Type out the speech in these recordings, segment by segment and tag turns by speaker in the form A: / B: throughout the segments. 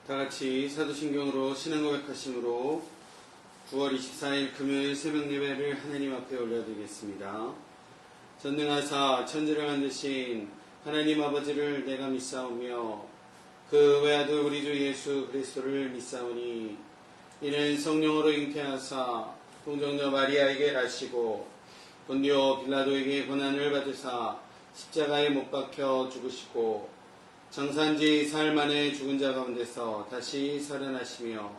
A: 다같이 사도신경으로 신앙고백하심으로 9월 24일 금요일 새벽 예배를 하나님 앞에 올려드리겠습니다. 전능하사 천지를 만드신 하나님 아버지를 내가 믿사오며 그 외아들 우리 주 예수 그리스도를 믿사오니 이는 성령으로 잉태하사 동정녀 마리아에게 나시고 본디오 빌라도에게 고난을 받으사 십자가에 못 박혀 죽으시고 장사한지 사흘 만에 죽은 자 가운데서 다시 살아나시며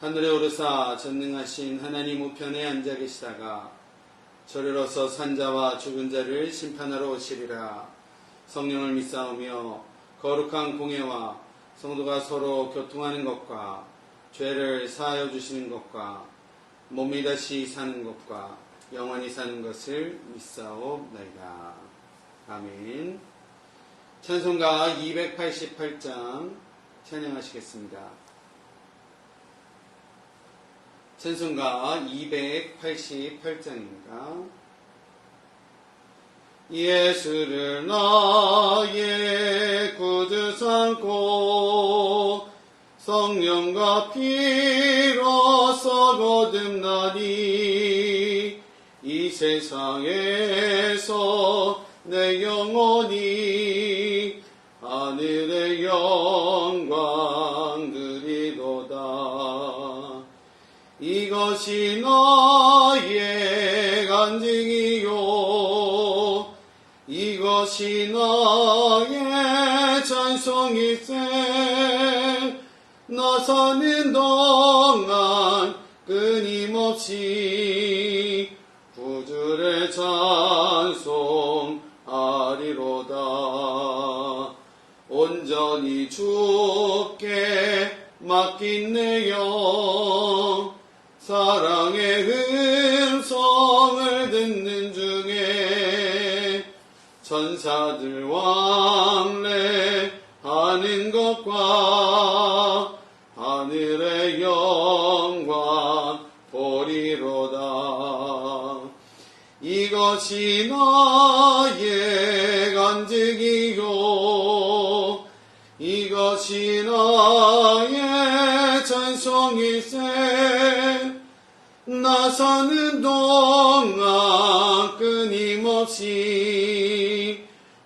A: 하늘에 오르사 전능하신 하나님 우편에 앉아 계시다가 저리로서 산자와 죽은 자를 심판하러 오시리라. 성령을 믿사오며 거룩한 공예와 성도가 서로 교통하는 것과 죄를 사하여 주시는 것과 몸이 다시 사는 것과 영원히 사는 것을 믿사옵나이다. 아멘. 찬송가 288장 찬양하시겠습니다. 찬송가 288장입니다. 예수를 나의 구주 삼고 성령과 피로써 거듭나니 이 세상에서 내 영혼이 하늘의 영광 누리도다. 이것이 나의 간증이요 이것이 나의 찬송일세. 나 사는 동안 끊임없이 구주를 찬송하리로다. 온전히 주께 맡긴 내 영 사랑의 음성을 듣는 중에 천사들 왕래하는 것과 하늘의 영광 보리로다. 이것이 나의 간증이요 이것이 나의 찬송일세. 나 사는 동안 끊임없이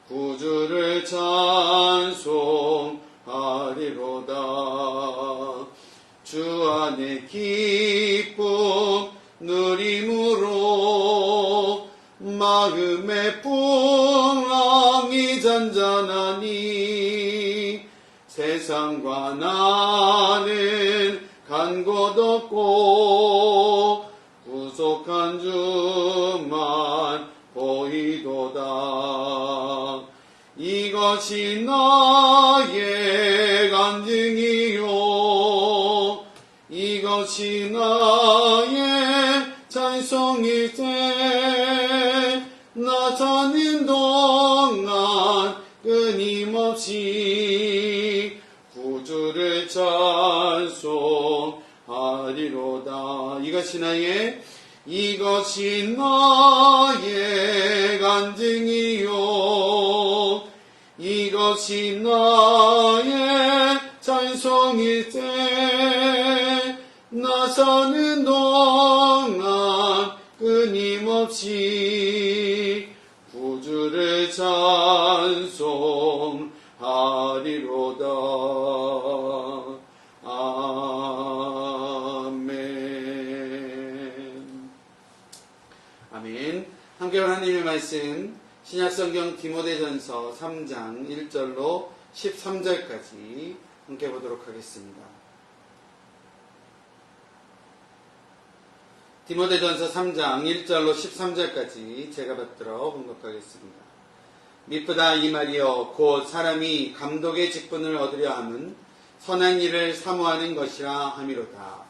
A: 구주를 찬송하리로다. 주 안에 기쁨 누림으로 마음의 풍랑이 잔잔하니 세상과 나는 간 곳 없고 구속한 주만 보이도다. 이것이 나의 간증이요 이것이 나의 찬송일세. 나 사는 동안 끊임없이 구주를 찬송하리로다. 이것이 나의 간증이요 이것이 나의 찬송일세. 나 사는 동안 끊임없이 구주를 찬송하리로다. 아멘. 아멘. 함께 하나님의 말씀 신약성경 디모데전서 3장 1절로 13절까지 함께 보도록 하겠습니다. 디모데전서 3장 1절로 13절까지 제가 받들어 봉독하겠습니다. 미쁘다 이 말이여 곧 사람이 감독의 직분을 얻으려 함은 선한 일을 사모하는 것이라 함이로다.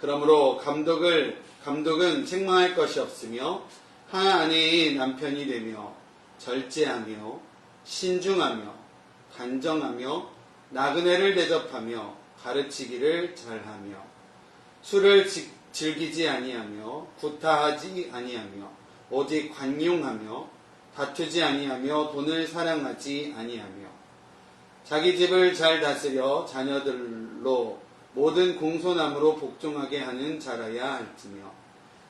A: 그러므로 감독은 책망할 것이 없으며 한 아내의 남편이 되며 절제하며 신중하며 단정하며 나그네를 대접하며 가르치기를 잘하며 술을 즐기지 아니하며 구타하지 아니하며 오직 관용하며 다투지 아니하며 돈을 사랑하지 아니하며 자기 집을 잘 다스려 자녀들로 모든 공손함으로 복종하게 하는 자라야 할지며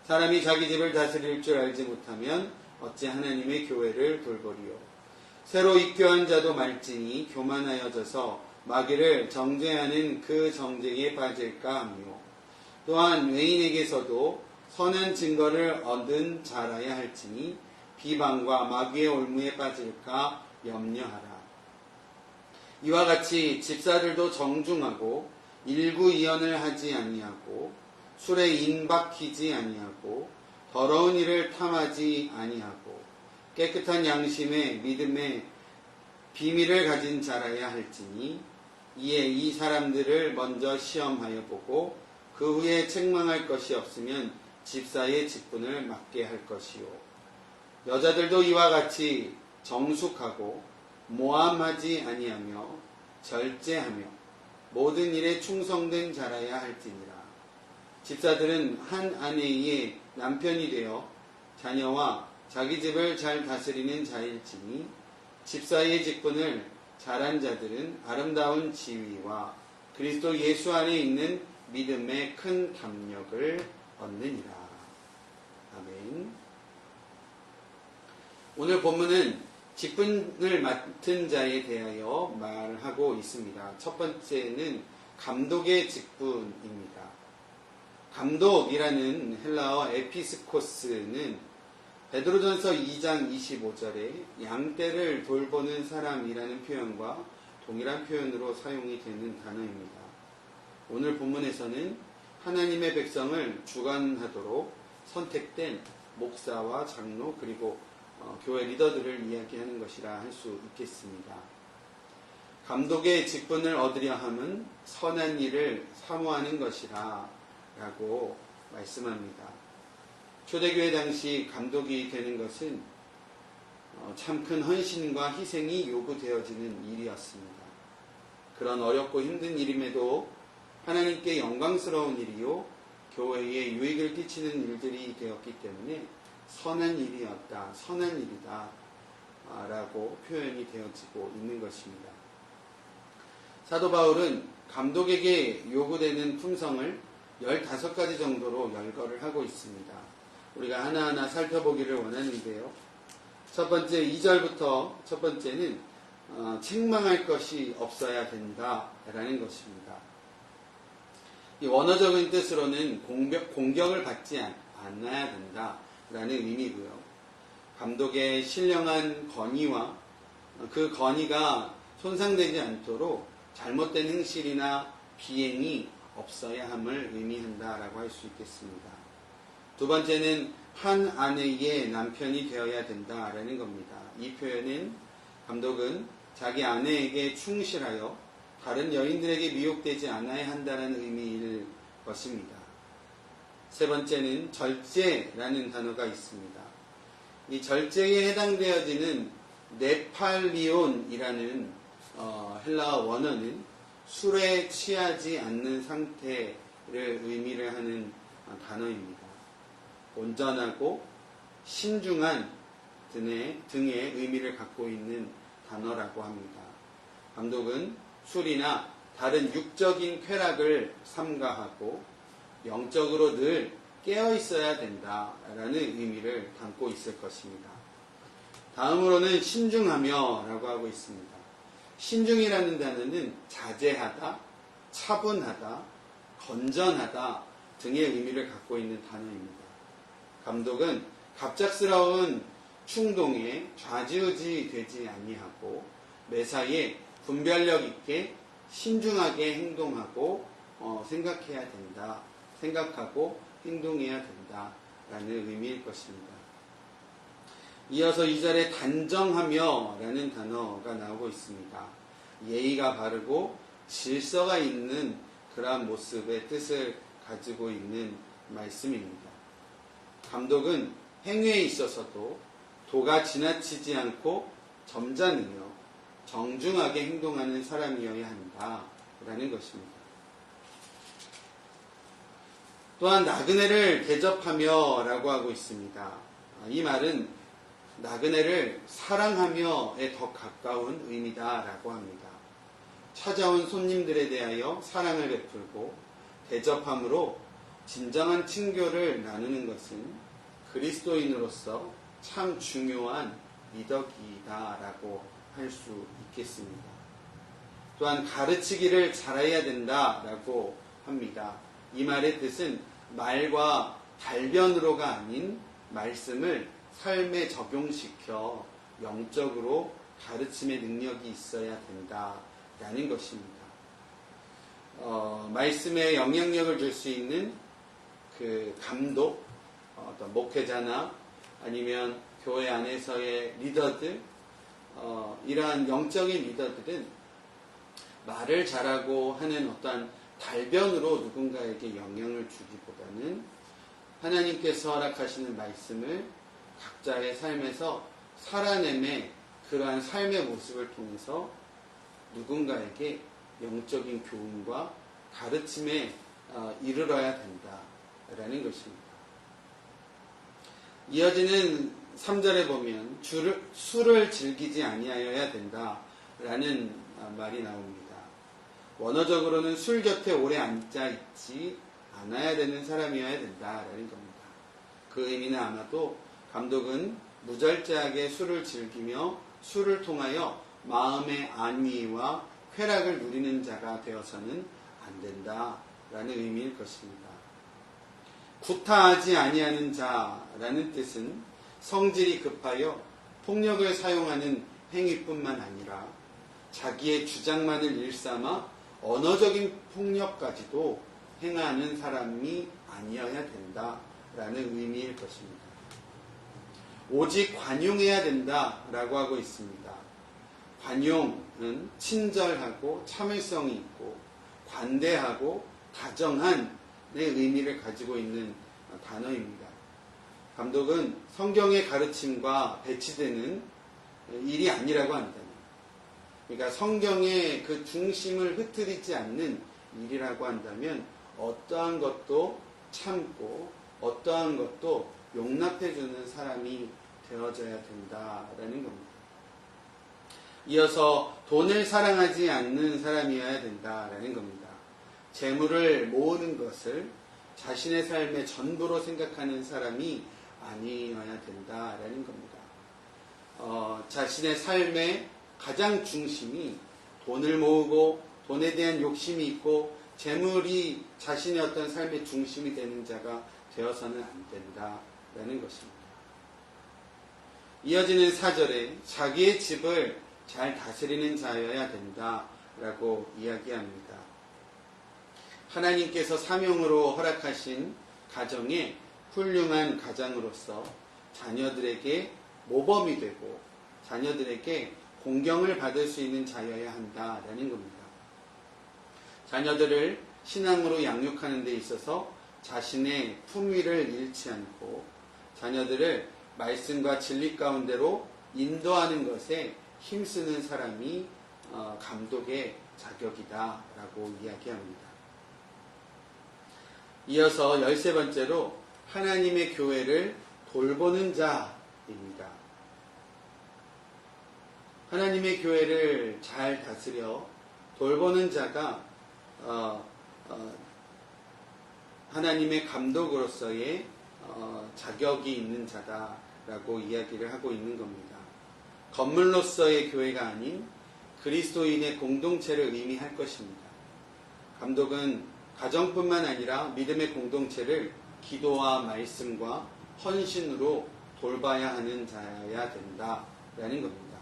A: 사람이 자기 집을 다스릴 줄 알지 못하면 어찌 하나님의 교회를 돌보리요. 새로 입교한 자도 말지니 교만하여져서 마귀를 정죄하는 그 정죄에 빠질까 하며 또한 외인에게서도 선한 증거를 얻은 자라야 할지니 비방과 마귀의 올무에 빠질까 염려하라. 이와 같이 집사들도 정중하고 일구이연을 하지 아니하고 술에 인박히지 아니하고 더러운 일을 탐하지 아니하고 깨끗한 양심에 믿음에 비밀을 가진 자라야 할지니 이에 이 사람들을 먼저 시험하여 보고 그 후에 책망할 것이 없으면 집사의 직분을 맡게 할 것이요. 여자들도 이와 같이 정숙하고 모함하지 아니하며 절제하며 모든 일에 충성된 자라야 할지니라. 집사들은 한 아내의 남편이 되어 자녀와 자기 집을 잘 다스리는 자일지니 집사의 직분을 잘한 자들은 아름다운 지위와 그리스도 예수 안에 있는 믿음의 큰 담력을 얻느니라. 아멘. 오늘 본문은 직분을 맡은 자에 대하여 말하고 있습니다. 첫 번째는 감독의 직분입니다. 감독이라는 헬라어 에피스코스는 베드로전서 2장 25절에 양떼를 돌보는 사람이라는 표현과 동일한 표현으로 사용이 되는 단어입니다. 오늘 본문에서는 하나님의 백성을 주관하도록 선택된 목사와 장로 그리고 교회 리더들을 이야기하는 것이라 할 수 있겠습니다. 감독의 직분을 얻으려 함은 선한 일을 사모하는 것이라 라고 말씀합니다. 초대교회 당시 감독이 되는 것은 참 큰 헌신과 희생이 요구되어지는 일이었습니다. 그런 어렵고 힘든 일임에도 하나님께 영광스러운 일이요 교회에 유익을 끼치는 일들이 되었기 때문에 선한 일이었다, 선한 일이다 라고 표현이 되어지고 있는 것입니다. 사도 바울은 감독에게 요구되는 품성을 15가지 정도로 열거를 하고 있습니다. 우리가 하나하나 살펴보기를 원하는데요. 첫 번째 2절부터 첫 번째는 책망할 것이 없어야 된다라는 것입니다. 이 원어적인 뜻으로는 공격을 받지 않아야 된다라는 의미고요. 감독의 신령한 건의와 그 건의가 손상되지 않도록 잘못된 행실이나 비행이 없어야 함을 의미한다라고 할 수 있겠습니다. 두 번째는 한 아내의 남편이 되어야 된다라는 겁니다. 이 표현은 감독은 자기 아내에게 충실하여 다른 여인들에게 미혹되지 않아야 한다는 의미일 것입니다. 세 번째는 절제라는 단어가 있습니다. 이 절제에 해당되어지는 네팔리온이라는 헬라어 원어는 술에 취하지 않는 상태를 의미를 하는 단어입니다. 온전하고 신중한 등의 의미를 갖고 있는 단어라고 합니다. 감독은 술이나 다른 육적인 쾌락을 삼가하고 영적으로 늘 깨어 있어야 된다라는 의미를 담고 있을 것입니다. 다음으로는 신중하며 라고 하고 있습니다. 신중이라는 단어는 자제하다, 차분하다, 건전하다 등의 의미를 갖고 있는 단어입니다. 감독은 갑작스러운 충동에 좌지우지 되지 아니하고 매사에 분별력 있게 신중하게 행동하고 생각해야 된다. 생각하고 행동해야 된다라는 의미일 것입니다. 이어서 2절에 단정하며 라는 단어가 나오고 있습니다. 예의가 바르고 질서가 있는 그러한 모습의 뜻을 가지고 있는 말씀입니다. 감독은 행위에 있어서도 도가 지나치지 않고 점잖으며 정중하게 행동하는 사람이어야 한다라는 것입니다. 또한 나그네를 대접하며 라고 하고 있습니다. 이 말은 나그네를 사랑하며에 더 가까운 의미다라고 합니다. 찾아온 손님들에 대하여 사랑을 베풀고 대접함으로 진정한 친교를 나누는 것은 그리스도인으로서 참 중요한 미덕이다라고 할 수 있겠습니다. 또한 가르치기를 잘해야 된다라고 합니다. 이 말의 뜻은 말과 달변으로가 아닌 말씀을 삶에 적용시켜 영적으로 가르침의 능력이 있어야 된다라는 것입니다. 말씀에 영향력을 줄 수 있는 그 감독, 어떤 목회자나 아니면 교회 안에서의 리더들, 이러한 영적인 리더들은 말을 잘하고 하는 어떠한 달변으로 누군가에게 영향을 주기보다는 하나님께서 허락하시는 말씀을 각자의 삶에서 살아내매 그러한 삶의 모습을 통해서 누군가에게 영적인 교훈과 가르침에 이르러야 된다라는 것입니다. 이어지는 3절에 보면 술을 즐기지 아니하여야 된다라는 말이 나옵니다. 원어적으로는 술 곁에 오래 앉아 있지 않아야 되는 사람이어야 된다라는 겁니다. 그 의미는 아마도 감독은 무절제하게 술을 즐기며 술을 통하여 마음의 안위와 쾌락을 누리는 자가 되어서는 안 된다라는 의미일 것입니다. 구타하지 아니하는 자라는 뜻은 성질이 급하여 폭력을 사용하는 행위뿐만 아니라 자기의 주장만을 일삼아 언어적인 폭력까지도 행하는 사람이 아니어야 된다라는 의미일 것입니다. 오직 관용해야 된다라고 하고 있습니다. 관용은 친절하고 참을성이 있고 관대하고 다정한의 의미를 가지고 있는 단어입니다. 감독은 성경의 가르침과 배치되는 일이 아니라고 한다면, 그러니까 성경의 그 중심을 흐트리지 않는 일이라고 한다면 어떠한 것도 참고 어떠한 것도 용납해주는 사람이 되어져야 된다라는 겁니다. 이어서 돈을 사랑하지 않는 사람이어야 된다라는 겁니다. 재물을 모으는 것을 자신의 삶의 전부로 생각하는 사람이 아니어야 된다라는 겁니다. 자신의 삶의 가장 중심이 돈을 모으고 돈에 대한 욕심이 있고 재물이 자신의 어떤 삶의 중심이 되는 자가 되어서는 안 된다라는 것입니다. 이어지는 4절에 자기의 집을 잘 다스리는 자여야 된다라고 이야기합니다. 하나님께서 사명으로 허락하신 가정에 훌륭한 가장으로서 자녀들에게 모범이 되고 자녀들에게 공경을 받을 수 있는 자여야 한다라는 겁니다. 자녀들을 신앙으로 양육하는 데 있어서 자신의 품위를 잃지 않고 자녀들을 말씀과 진리 가운데로 인도하는 것에 힘쓰는 사람이 감독의 자격이다라고 이야기합니다. 이어서 13번째로 하나님의 교회를 돌보는 자입니다. 하나님의 교회를 잘 다스려 돌보는 자가 하나님의 감독으로서의 자격이 있는 자다라고 이야기를 하고 있는 겁니다. 건물로서의 교회가 아닌 그리스도인의 공동체를 의미할 것입니다. 감독은 가정뿐만 아니라 믿음의 공동체를 기도와 말씀과 헌신으로 돌봐야 하는 자여야 된다라는 겁니다.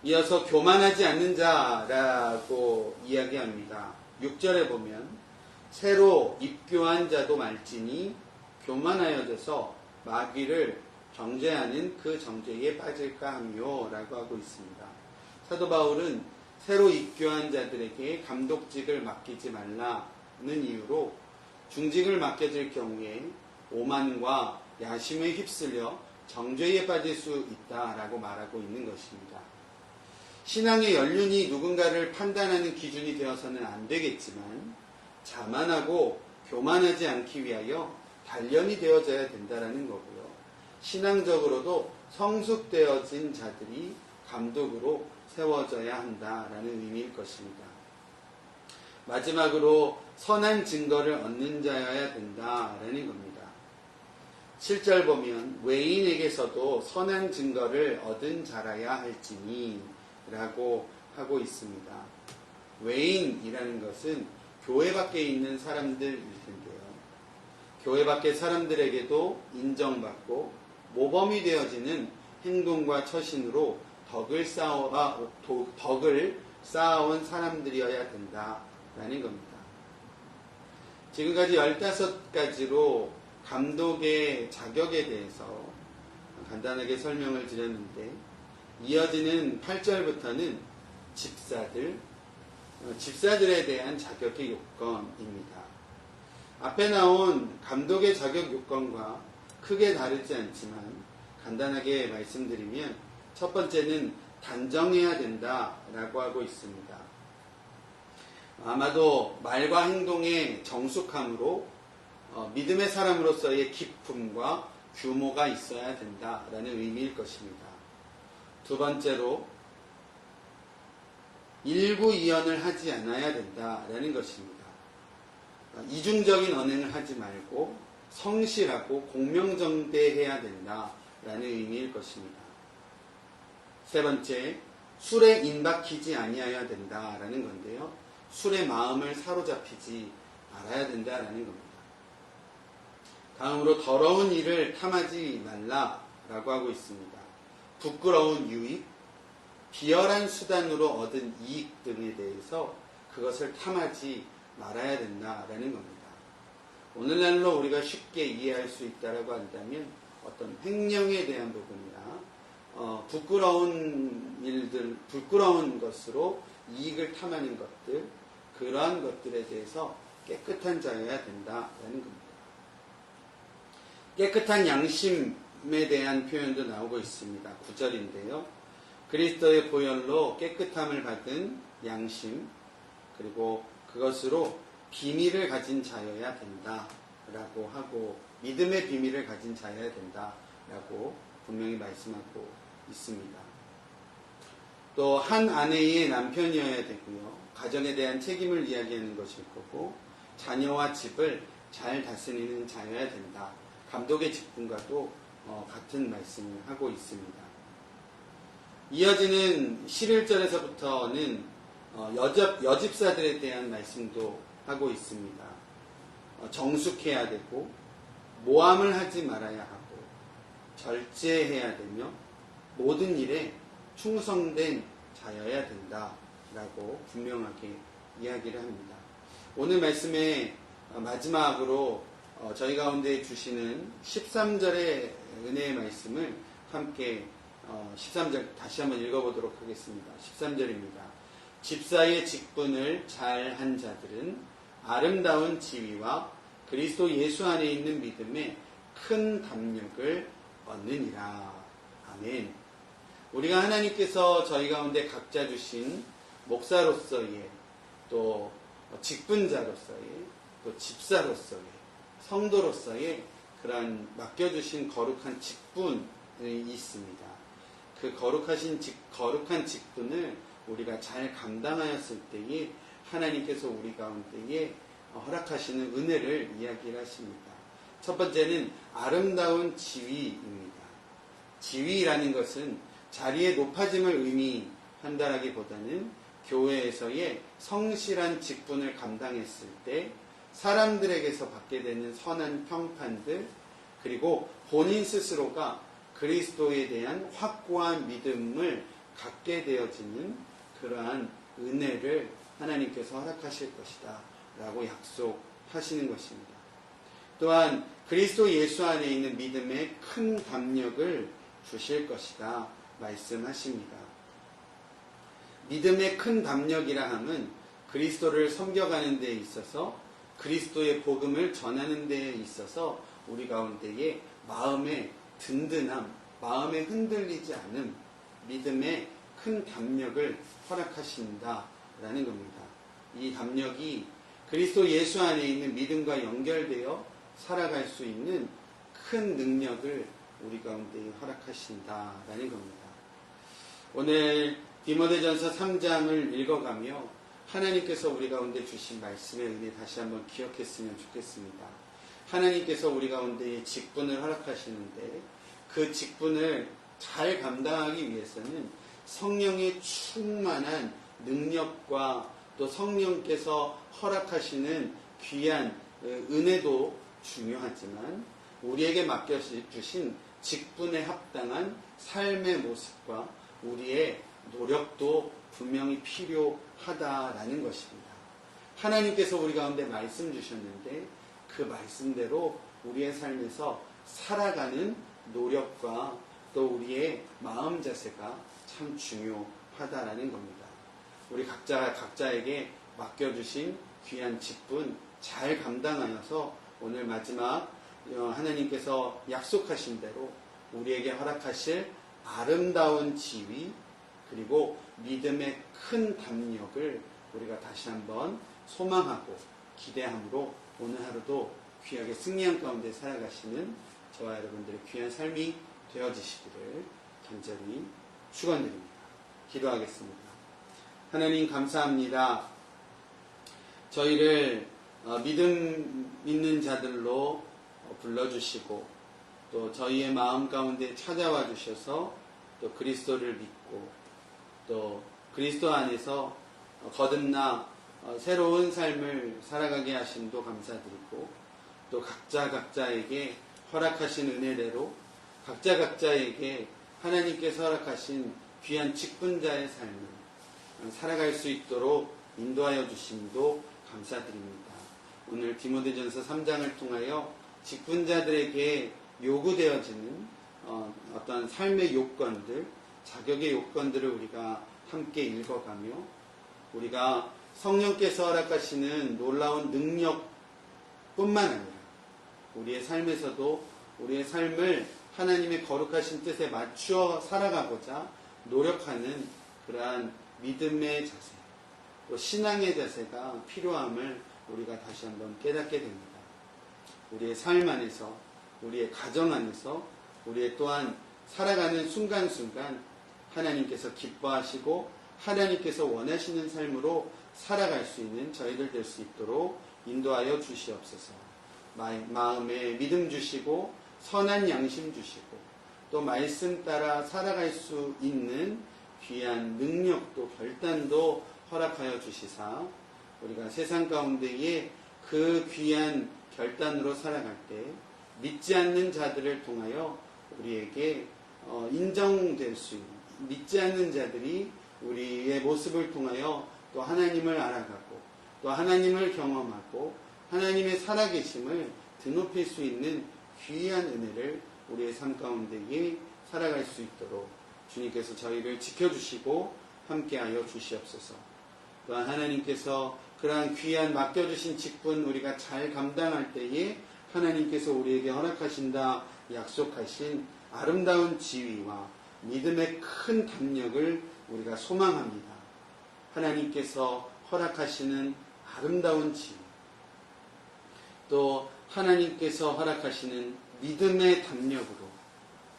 A: 이어서 교만하지 않는 자라고 이야기합니다. 6절에 보면 새로 입교한 자도 말지니 교만하여져서 마귀를 정죄하는 그 정죄에 빠질까 하며 라고 하고 있습니다. 사도 바울은 새로 입교한 자들에게 감독직을 맡기지 말라는 이유로 중직을 맡겨질 경우에 오만과 야심에 휩쓸려 정죄에 빠질 수 있다라고 말하고 있는 것입니다. 신앙의 연륜이 누군가를 판단하는 기준이 되어서는 안 되겠지만 자만하고 교만하지 않기 위하여 단련이 되어져야 된다는 거고요. 신앙적으로도 성숙되어진 자들이 감독으로 세워져야 한다라는 의미일 것입니다. 마지막으로 선한 증거를 얻는 자여야 된다라는 겁니다. 7절 보면 외인에게서도 선한 증거를 얻은 자라야 할지니 라고 하고 있습니다. 외인이라는 것은 교회 밖에 있는 사람들일 텐데요. 교회 밖의 사람들에게도 인정받고 모범이 되어지는 행동과 처신으로 덕을 쌓아온 사람들이어야 된다라는 겁니다. 지금까지 15가지로 감독의 자격에 대해서 간단하게 설명을 드렸는데, 이어지는 8절부터는 집사들에 대한 자격의 요건입니다. 앞에 나온 감독의 자격 요건과 크게 다르지 않지만 간단하게 말씀드리면, 첫 번째는 단정해야 된다라고 하고 있습니다. 아마도 말과 행동의 정숙함으로 믿음의 사람으로서의 기품과 규모가 있어야 된다라는 의미일 것입니다. 두 번째로 일구이연을 하지 않아야 된다라는 것입니다. 이중적인 언행을 하지 말고 성실하고 공명정대해야 된다라는 의미일 것입니다. 세 번째, 술에 인박히지 아니하여야 된다라는 건데요. 술의 마음을 사로잡히지 말아야 된다라는 겁니다. 다음으로 더러운 일을 탐하지 말라라고 하고 있습니다. 부끄러운 유익, 비열한 수단으로 얻은 이익 등에 대해서 그것을 탐하지 말아야 된다라는 겁니다. 오늘날로 우리가 쉽게 이해할 수 있다라고 한다면 어떤 횡령에 대한 부분이나 부끄러운 일들, 부끄러운 것으로 이익을 탐하는 것들, 그러한 것들에 대해서 깨끗한 자여야 된다라는 겁니다. 깨끗한 양심에 대한 표현도 나오고 있습니다. 9절인데요. 그리스도의 보혈로 깨끗함을 받은 양심, 그리고 그것으로 비밀을 가진 자여야 된다라고 하고, 믿음의 비밀을 가진 자여야 된다라고 분명히 말씀하고 있습니다. 또 한 아내의 남편이어야 되고요. 가정에 대한 책임을 이야기하는 것일 거고, 자녀와 집을 잘 다스리는 자여야 된다. 감독의 직분과도 같은 말씀을 하고 있습니다. 이어지는 11절에서부터는 여집사들에 대한 말씀도 하고 있습니다. 정숙해야 되고, 모함을 하지 말아야 하고, 절제해야 되며, 모든 일에 충성된 자여야 된다라고 분명하게 이야기를 합니다. 오늘 말씀의 마지막으로 저희 가운데 주시는 13절의 은혜의 말씀을 함께 13절 다시 한번 읽어보도록 하겠습니다. 13절입니다. 집사의 직분을 잘한 자들은 아름다운 지위와 그리스도 예수 안에 있는 믿음에 큰 담력을 얻느니라. 아멘. 우리가 하나님께서 저희 가운데 각자 주신 목사로서의, 또 직분자로서의, 또 집사로서의, 성도로서의 그러한 맡겨주신 거룩한 직분이 있습니다. 그 거룩한 직분을 우리가 잘 감당하였을 때에 하나님께서 우리 가운데에 허락하시는 은혜를 이야기를 하십니다. 첫 번째는 아름다운 지위입니다. 지위라는 것은 자리의 높아짐을 의미한다라기보다는 교회에서의 성실한 직분을 감당했을 때 사람들에게서 받게 되는 선한 평판들, 그리고 본인 스스로가 그리스도에 대한 확고한 믿음을 갖게 되어지는 그러한 은혜를 하나님께서 허락하실 것이다 라고 약속하시는 것입니다. 또한 그리스도 예수 안에 있는 믿음에 큰 담력을 주실 것이다 말씀하십니다. 믿음의 큰 담력이라 함은 그리스도를 섬겨가는 데 있어서, 그리스도의 복음을 전하는 데 있어서 우리 가운데에 마음의 든든함, 마음에 흔들리지 않음, 믿음의 큰 담력을 허락하신다라는 겁니다. 이 담력이 그리스도 예수 안에 있는 믿음과 연결되어 살아갈 수 있는 큰 능력을 우리 가운데 허락하신다라는 겁니다. 오늘 디모데전서 3장을 읽어가며 하나님께서 우리 가운데 주신 말씀의 은혜 다시 한번 기억했으면 좋겠습니다. 하나님께서 우리 가운데 직분을 허락하시는데 그 직분을 잘 감당하기 위해서는 성령의 충만한 능력과 또 성령께서 허락하시는 귀한 은혜도 중요하지만 우리에게 맡겨주신 직분에 합당한 삶의 모습과 우리의 노력도 분명히 필요하다라는 것입니다. 하나님께서 우리 가운데 말씀 주셨는데 그 말씀대로 우리의 삶에서 살아가는 노력과 또 우리의 마음 자세가 참 중요하다라는 겁니다. 우리 각자에게 맡겨주신 귀한 직분 잘 감당하여서 오늘 마지막 하나님께서 약속하신 대로 우리에게 허락하실 아름다운 지위 그리고 믿음의 큰 담력을 우리가 다시 한번 소망하고 기대함으로 오늘 하루도 귀하게 승리한 가운데 살아가시는 저와 여러분들의 귀한 삶이 되어지시기를 간절히 축원드립니다. 기도하겠습니다. 하나님 감사합니다. 저희를 믿음 있는 자들로 불러주시고 또 저희의 마음 가운데 찾아와 주셔서 또 그리스도를 믿고 또 그리스도 안에서 거듭나 새로운 삶을 살아가게 하심도 감사드리고 또 각자에게 허락하신 은혜대로 각자에게 하나님께서 허락하신 귀한 직분자의 삶을 살아갈 수 있도록 인도하여 주심도 감사드립니다. 오늘 디모데전서 3장을 통하여 직분자들에게 요구되어지는 어떤 삶의 요건들, 자격의 요건들을 우리가 함께 읽어가며 우리가 성령께서 허락하시는 놀라운 능력뿐만 아니라 우리의 삶에서도 우리의 삶을 하나님의 거룩하신 뜻에 맞추어 살아가고자 노력하는 그러한 믿음의 자세, 또 신앙의 자세가 필요함을 우리가 다시 한번 깨닫게 됩니다. 우리의 삶 안에서, 우리의 가정 안에서, 우리의 또한 살아가는 순간순간 하나님께서 기뻐하시고 하나님께서 원하시는 삶으로 살아갈 수 있는 저희들 될 수 있도록 인도하여 주시옵소서. 마음에 믿음 주시고 선한 양심 주시고 또 말씀 따라 살아갈 수 있는 귀한 능력도 결단도 허락하여 주시사 우리가 세상 가운데에 그 귀한 결단으로 살아갈 때 믿지 않는 자들을 통하여 우리에게 인정될 수 있는 믿지 않는 자들이 우리의 모습을 통하여 또 하나님을 알아가고 또 하나님을 경험하고 하나님의 살아계심을 드높일 수 있는 귀한 은혜를 우리의 삶 가운데에 살아갈 수 있도록 주님께서 저희를 지켜주시고 함께하여 주시옵소서. 또한 하나님께서 그러한 귀한 맡겨주신 직분 우리가 잘 감당할 때에 하나님께서 우리에게 허락하신다 약속하신 아름다운 지위와 믿음의 큰 담력을 우리가 소망합니다. 하나님께서 허락하시는 아름다운 지위 또 하나님께서 허락하시는 믿음의 담력으로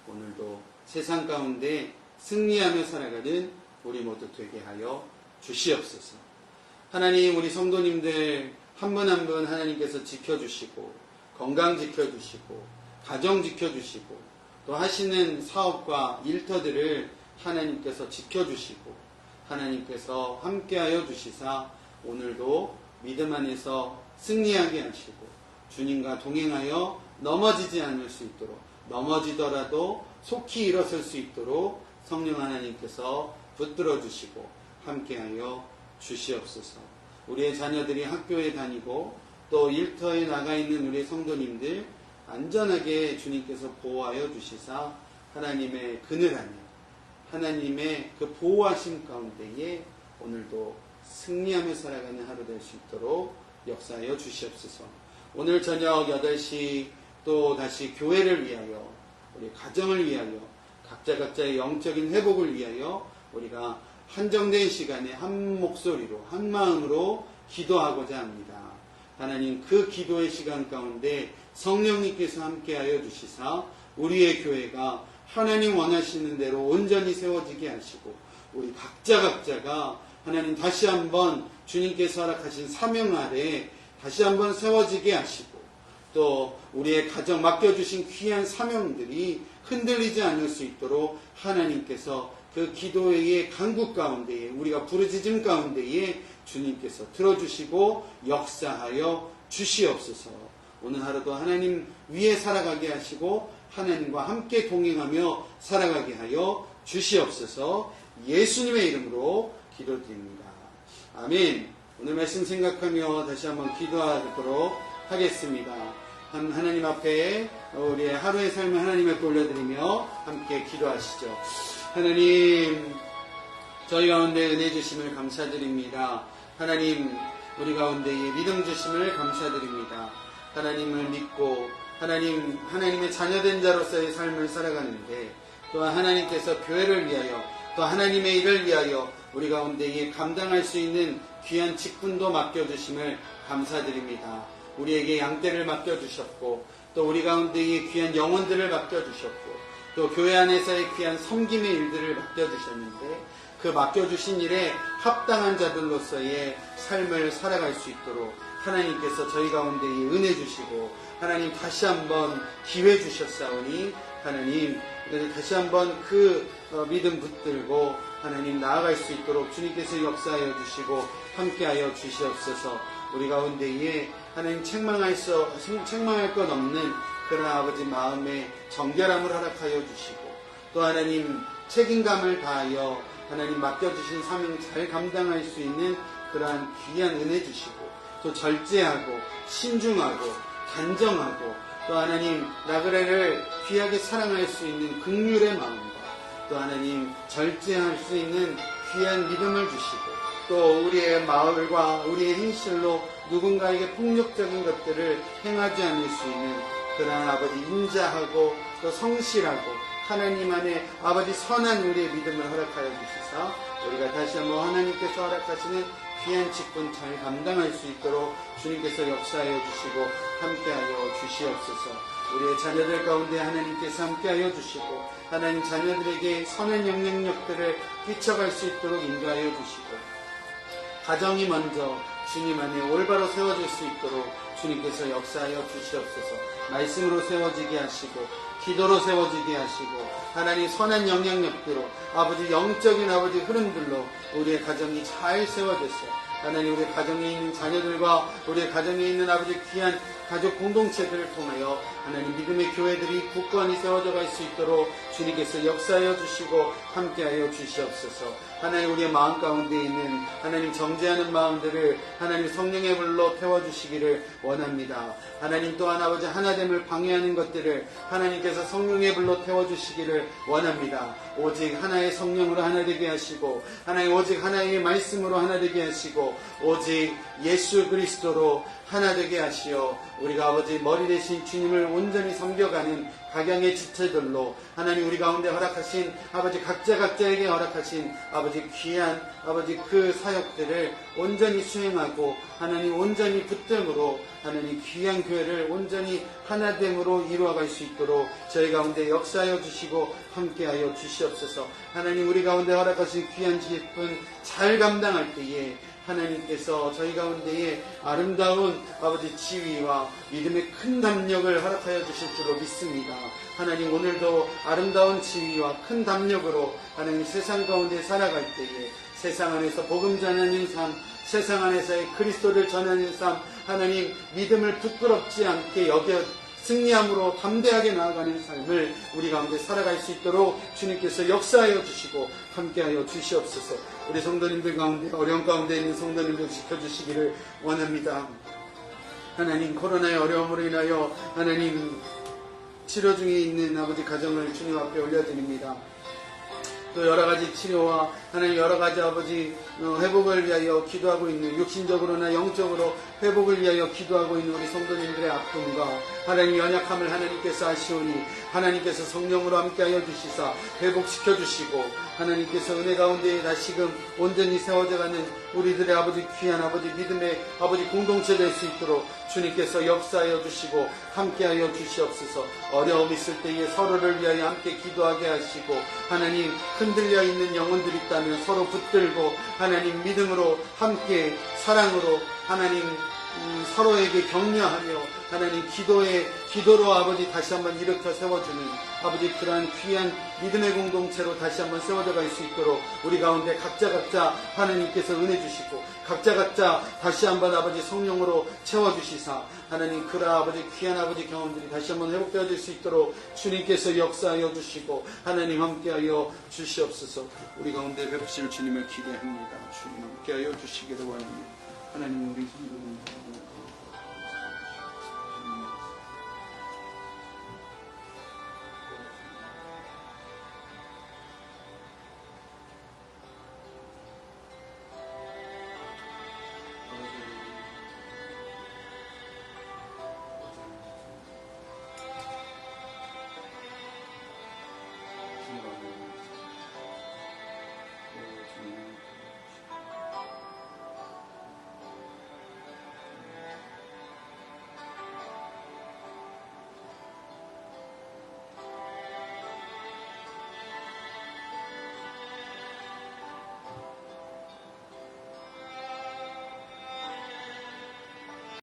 A: 오늘도 세상 가운데 승리하며 살아가는 우리 모두 되게 하여 주시옵소서. 하나님 우리 성도님들 한 분 한 분 하나님께서 지켜주시고 건강 지켜주시고 가정 지켜주시고 또 하시는 사업과 일터들을 하나님께서 지켜주시고 하나님께서 함께하여 주시사 오늘도 믿음 안에서 승리하게 하시고 주님과 동행하여 넘어지지 않을 수 있도록 넘어지더라도 속히 일어설 수 있도록 성령 하나님께서 붙들어 주시고 함께하여 주시옵소서. 우리의 자녀들이 학교에 다니고 또 일터에 나가 있는 우리의 성도님들 안전하게 주님께서 보호하여 주시사 하나님의 그늘 안에 하나님의 그 보호하심 가운데에 오늘도 승리하며 살아가는 하루 될 수 있도록 역사하여 주시옵소서. 오늘 저녁 8시 또 다시 교회를 위하여 우리 가정을 위하여 각자의 영적인 회복을 위하여 우리가 한정된 시간에 한 목소리로 한 마음으로 기도하고자 합니다. 하나님 그 기도의 시간 가운데 성령님께서 함께하여 주시사 우리의 교회가 하나님 원하시는 대로 온전히 세워지게 하시고 우리 각자가 하나님 다시 한번 주님께서 허락하신 사명 아래 다시 한번 세워지게 하시고, 또 우리의 가정 맡겨주신 귀한 사명들이 흔들리지 않을 수 있도록 하나님께서 그 기도의 간구 가운데에, 우리가 부르짖음 가운데에 주님께서 들어주시고 역사하여 주시옵소서. 오늘 하루도 하나님 위에 살아가게 하시고 하나님과 함께 동행하며 살아가게 하여 주시옵소서. 예수님의 이름으로 기도드립니다. 아멘. 오늘 말씀 생각하며 다시 한번 기도하도록 하겠습니다. 하나님 앞에 우리의 하루의 삶을 하나님 앞에 올려드리며 함께 기도하시죠. 하나님, 저희 가운데 은혜 주심을 감사드립니다. 하나님, 우리 가운데에 믿음 주심을 감사드립니다. 하나님을 믿고 하나님의 자녀된 자로서의 삶을 살아가는데, 또한 하나님께서 교회를 위하여, 또 하나님의 일을 위하여 우리 가운데에 감당할 수 있는 귀한 직분도 맡겨주심을 감사드립니다. 우리에게 양떼를 맡겨주셨고, 또 우리 가운데에 귀한 영혼들을 맡겨주셨고, 또 교회 안에서의 귀한 섬김의 일들을 맡겨주셨는데, 그 맡겨주신 일에 합당한 자들로서의 삶을 살아갈 수 있도록 하나님께서 저희 가운데에 은혜 주시고, 하나님 다시 한번 기회 주셨사오니, 하나님 다시 한번 그 믿음 붙들고 하나님 나아갈 수 있도록 주님께서 역사하여 주시고 함께하여 주시옵소서. 우리 가운데에 하나님 책망할 것 없는 그런 아버지 마음의 정결함을 허락하여 주시고, 또 하나님 책임감을 다하여 하나님 맡겨주신 사명 잘 감당할 수 있는 그러한 귀한 은혜 주시고, 또 절제하고 신중하고 단정하고, 또 하나님 나그네를 귀하게 사랑할 수 있는 긍휼의 마음과, 또 하나님 절제할 수 있는 귀한 믿음을 주시고, 또 우리의 마음과 우리의 행실로 누군가에게 폭력적인 것들을 행하지 않을 수 있는 그러한 아버지 인자하고 또 성실하고 하나님 안에 아버지 선한 우리의 믿음을 허락하여 주시사, 우리가 다시 한번 하나님께서 허락하시는 귀한 직분 잘 감당할 수 있도록 주님께서 역사하여 주시고 함께하여 주시옵소서. 우리의 자녀들 가운데 하나님께서 함께하여 주시고, 하나님 자녀들에게 선한 영향력들을 끼쳐갈 수 있도록 인도하여 주시고, 가정이 먼저 주님 안에 올바로 세워질 수 있도록 주님께서 역사하여 주시옵소서. 말씀으로 세워지게 하시고, 기도로 세워지게 하시고, 하나님 선한 영향력들로 아버지 영적인 아버지 흐름들로 우리의 가정이 잘 세워졌어요. 하나님 우리 가정에 있는 자녀들과 우리 가정에 있는 아버지 귀한 가족 공동체들을 통하여 하나님 믿음의 교회들이 굳건히 세워져 갈 수 있도록 주님께서 역사하여 주시고 함께하여 주시옵소서. 하나님 우리의 마음 가운데 있는 하나님 정죄하는 마음들을 하나님 성령의 불로 태워주시기를 원합니다. 하나님 또한 아버지 하나됨을 방해하는 것들을 하나님께서 성령의 불로 태워주시기를 원합니다. 오직 하나의 성령으로 하나 되게 하시고, 하나님 오직 하나의 말씀으로 하나 되게 하시고, 오직 예수 그리스도로 하나 되게 하시어 우리가 아버지 머리 대신 주님을 온전히 섬겨가는 각양의 지체들로 하나님 우리 가운데 허락하신 아버지 각자에게 허락하신 아버지 귀한 아버지 그 사역들을 온전히 수행하고, 하나님 온전히 붙들므로 하나님 귀한 교회를 온전히 하나됨으로 이루어갈 수 있도록 저희 가운데 역사하여 주시고 함께하여 주시옵소서. 하나님 우리 가운데 허락하신 귀한 직분 잘 감당할 때에 하나님께서 저희 가운데에 아름다운 아버지 지위와 믿음의 큰 담력을 허락하여 주실 줄로 믿습니다. 하나님 오늘도 아름다운 지위와 큰 담력으로 하나님 세상 가운데 살아갈 때에 세상 안에서 복음 전하는 삶, 세상 안에서의 그리스도를 전하는 삶, 하나님 믿음을 부끄럽지 않게 여겨 승리함으로 담대하게 나아가는 삶을 우리 가운데 살아갈 수 있도록 주님께서 역사하여 주시고 함께하여 주시옵소서. 우리 성도님들 가운데 어려운 가운데 있는 성도님들 지켜주시기를 원합니다. 하나님 코로나의 어려움으로 인하여 하나님 치료 중에 있는 아버지 가정을 주님 앞에 올려드립니다. 또 여러가지 치료와 하나님 여러가지 아버지 회복을 위하여 기도하고 있는, 육신적으로나 영적으로 회복을 위하여 기도하고 있는 우리 성도님들의 아픔과 하나님 연약함을 하나님께서 아시오니 하나님께서 성령으로 함께하여 주시사 회복시켜 주시고, 하나님께서 은혜 가운데 다시금 온전히 세워져가는 우리들의 아버지 귀한 아버지 믿음의 아버지 공동체 될 수 있도록 주님께서 역사하여 주시고 함께하여 주시옵소서. 어려움 있을 때에 서로를 위하여 함께 기도하게 하시고, 하나님 큰 흔들려 있는 영혼들이 있다면 서로 붙들고 하나님 믿음으로 함께 사랑으로 하나님 서로에게 격려하며 하나님 기도로 아버지 다시 한번 일으켜 세워주는 아버지 그러한 귀한 믿음의 공동체로 다시 한번 세워져 갈 수 있도록 우리 가운데 각자 하나님께서 은혜 주시고 각자 다시 한번 아버지 성령으로 채워주시사 하나님 그러한 아버지 귀한 아버지 경험들이 다시 한번 회복되어질 수 있도록 주님께서 역사하여 주시고 하나님 함께하여 주시옵소서. 우리 가운데 뵙실 주님을 기대합니다. 주님 함께하여 주시기를 원합니다. 하나님 우리 성도님